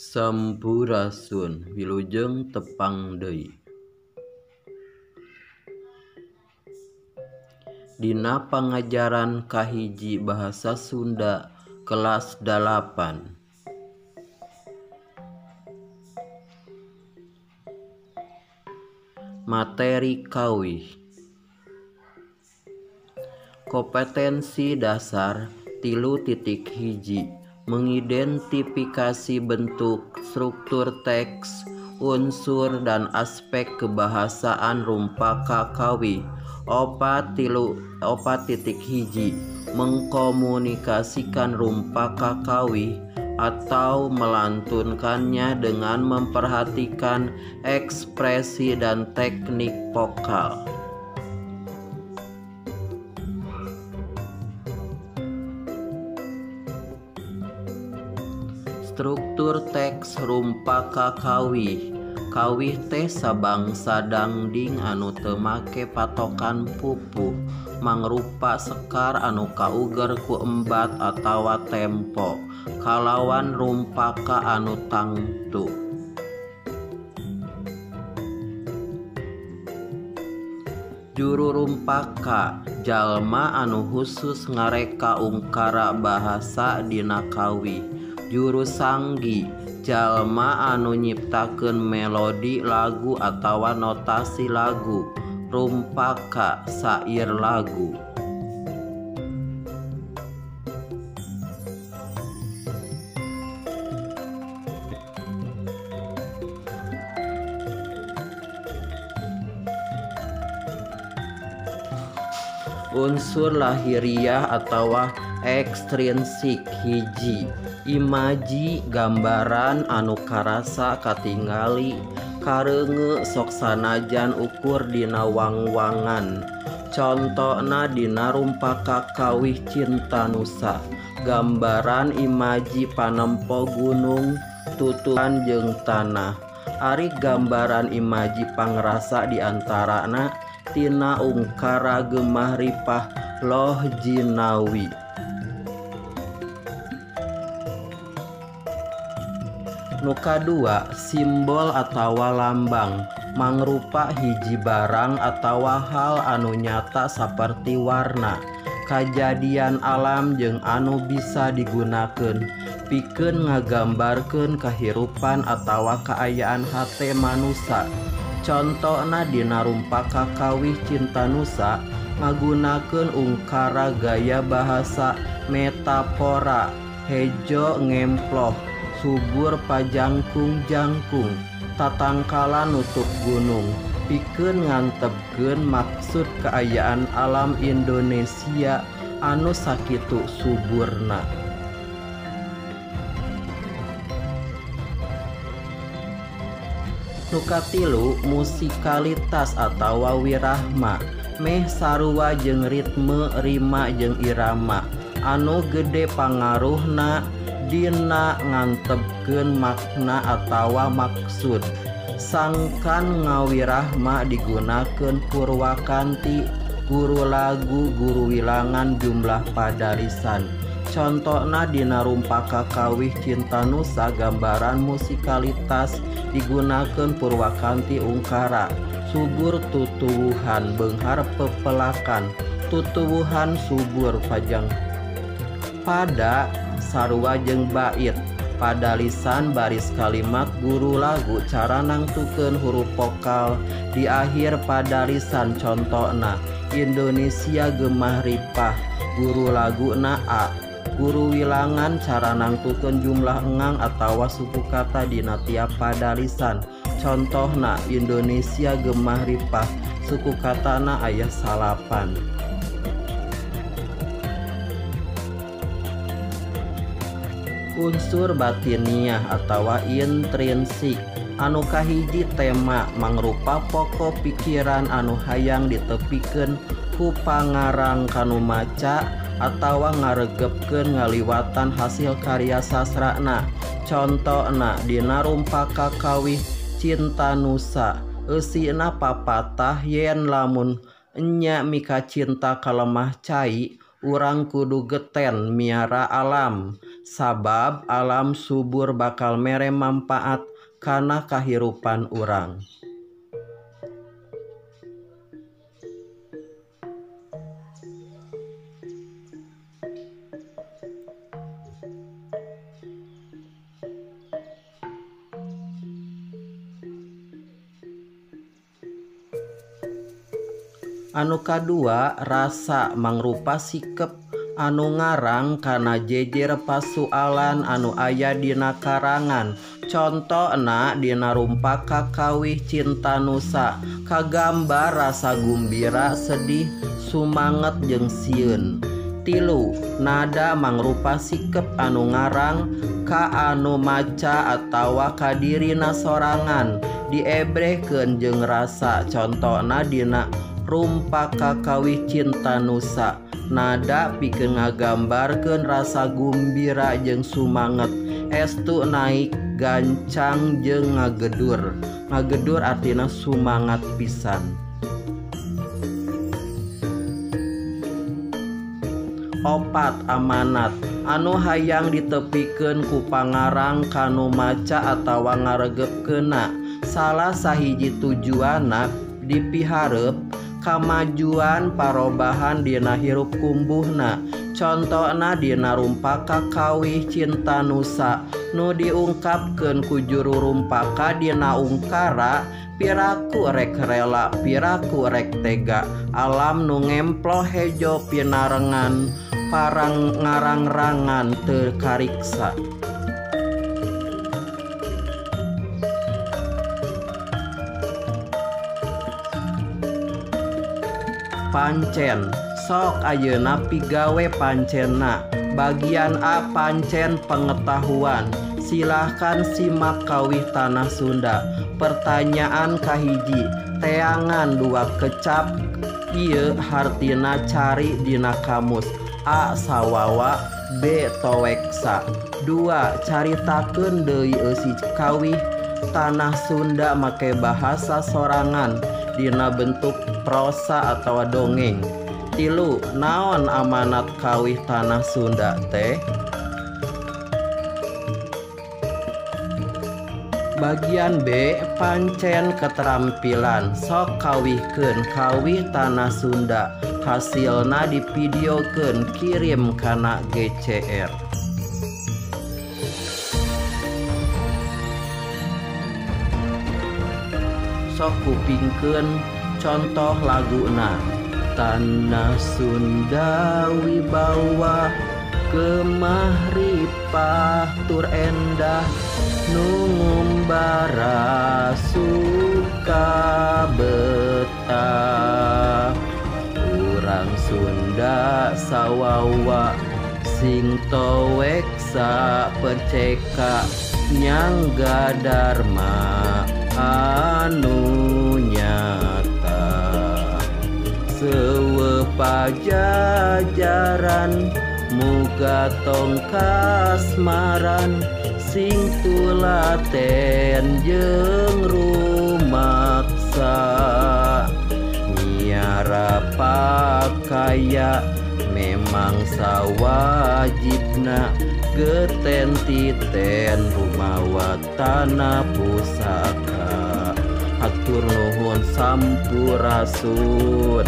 Sampurasun wilujeng tepang deui. Dina pangajaran kahiji Bahasa Sunda kelas 8. Materi kawih. Kompetensi dasar 3.1 mengidentifikasi bentuk, struktur teks, unsur dan aspek kebahasaan rumpaka kawih. 4.1 mengkomunikasikan rumpaka kawih atau melantunkannya dengan memperhatikan ekspresi dan teknik vokal. Struktur teks rumpaka kawih. Kawih teh sabangsa dangding anu teu make patokan pupuh, mangrupa sekar anu kauger ku embat atawa tempo, kalawan rumpaka anu tangtu. Juru rumpaka jalma anu khusus ngareka ungkara bahasa dina kawih. Juru sanggi jalma anu nyiptakeun melodi lagu atawa notasi lagu. Rumpaka sair lagu. Unsur lahiriah atawa ekstrinsik hiji. Imaji gambaran anu karasa katingali kareunge sok sanajan ukur dina wang-wangan. Contona dina rumpaka kawih Cinta Nusa. Gambaran imaji panempo gunung, tuturan jeung tanah. Ari gambaran imaji pangrasa diantarana tina ungkara Gemah Ripah Loh Jinawi. Nu kadua, simbol atawa lambang, mangrupa hiji barang atawa hal anu nyata saperti warna, kajadian alam jeung anu bisa digunakeun pikeun ngagambarkeun kahirupan atawa kaayaan hate manusa. Contona dina rumpaka kawih Cinta Nusa ngagunakeun ungkara gaya bahasa metafora, hejo ngemploh, subur pajangkung-jangkung, tatangkala nutup gunung, pikeun ngantepkeun maksud kaayaan alam Indonesia anu sakitu suburna. Nu katilu, musikalitas atawa wirahma, meh sarua jeung ritme, rima jeung irama, anu gede pangaruhna dina ngantepkeun makna atawa maksud. Sangkan ngawirahma digunakeun purwakanti, guru lagu, guru wilangan, jumlah padalisan. Contona dina rumpaka kawih Cinta Nusa gambaran musikalitas digunakeun purwakanti ungkara, subur tutuwuhan, beunghar pepelakan, tutuwuhan subur pajang pada sarua jeung bait. Padalisan baris kalimat guru lagu cara nangtukeun huruf vokal di akhir padalisan. Contona Indonesia Gemah Ripah, guru laguna A. Guru wilangan cara nangtukeun jumlah engang atawa suku kata dina tiap padalisan. Contohna Indonesia Gemah Ripah, suku katana aya 8. Unsur batiniah atawa intrinsik. Anu kahiji tema, mangrupa pokok pikiran anu hayang ditepikeun ku pangarang kanu maca atawa ngaregepkeun ngaliwatan hasil karya sastrana. Contona dina rumpaka kawih Cinta Nusa, eusina papatah yen lamun enya mika cinta kalemah cai, urang kudu geten miara alam. sabab alam subur bakal mere manfaat kana kahirupan urang. Anu kadua, rasa mangrupa sikep anu ngarang kana jejer pasualan anu aya dina karangan. Contona dina rumpaka kawih cinta nusa, kagambar rasa gumbira, sedih, sumanget jeung sieun. 3. Nada mangrupa sikep anu ngarang ka anu maca atawa ka dirina sorangan, diebrehkeun jeung rasa. Contona dina rumpaka kawih cinta nusa, nada pikeun ngagambarkeun rasa gumbira jeung sumanget, estu naik gancang jeung ngagedur. Ngagedur artina sumangat pisan. 4. Amanat anu hayang ditepikeun ku pangarang kanu maca atawa ngaregepkeunna. Salah sahiji tujuanna dipihareup kamajuan parobahan dina hirup kumbuhna. Contona dina rumpaka kawih cinta nusa nu diungkapkeun ku juru rumpaka dina ungkara, piraku rek rela piraku rek tega, alam nu ngemplo hejo pinarengan parang ngarang-rangan teu kariksa. Pancen sok ayeuna pigawe pancenna. Bagian A, pancen pengetahuan. Silahkan simak kawih Tanah Sunda. Pertanyaan kahiji, teangan 2 kecap ieu hartina cari dina kamus. A. Sawawa, B. Toweksa. 2. Caritakeun deui eusi kawih Tanah Sunda make bahasa sorangan dina bentuk prosa atawa dongeng. 3. Naon amanat kawih Tanah Sunda teh? Bagian B, pancen keterampilan. Sok kawihkeun kawih Tanah Sunda. Hasilna divideokeun, kirim kana GCR. Sok kupingkeun contoh laguna. Tanah Sunda wibawa, kemah ripah tur endah, nu ngumbara suka betah. Urang Sunda sawawa, sing toweksa perceka, nyangga dharma anu nyata. Sewe pajajaran, muga tong kasmaran, sing tulaten jeung rumaksa. Nyiara pakaya memang sawajibna, geten titen rumawa tanah pusaka. Hatur nuhun sampurasun.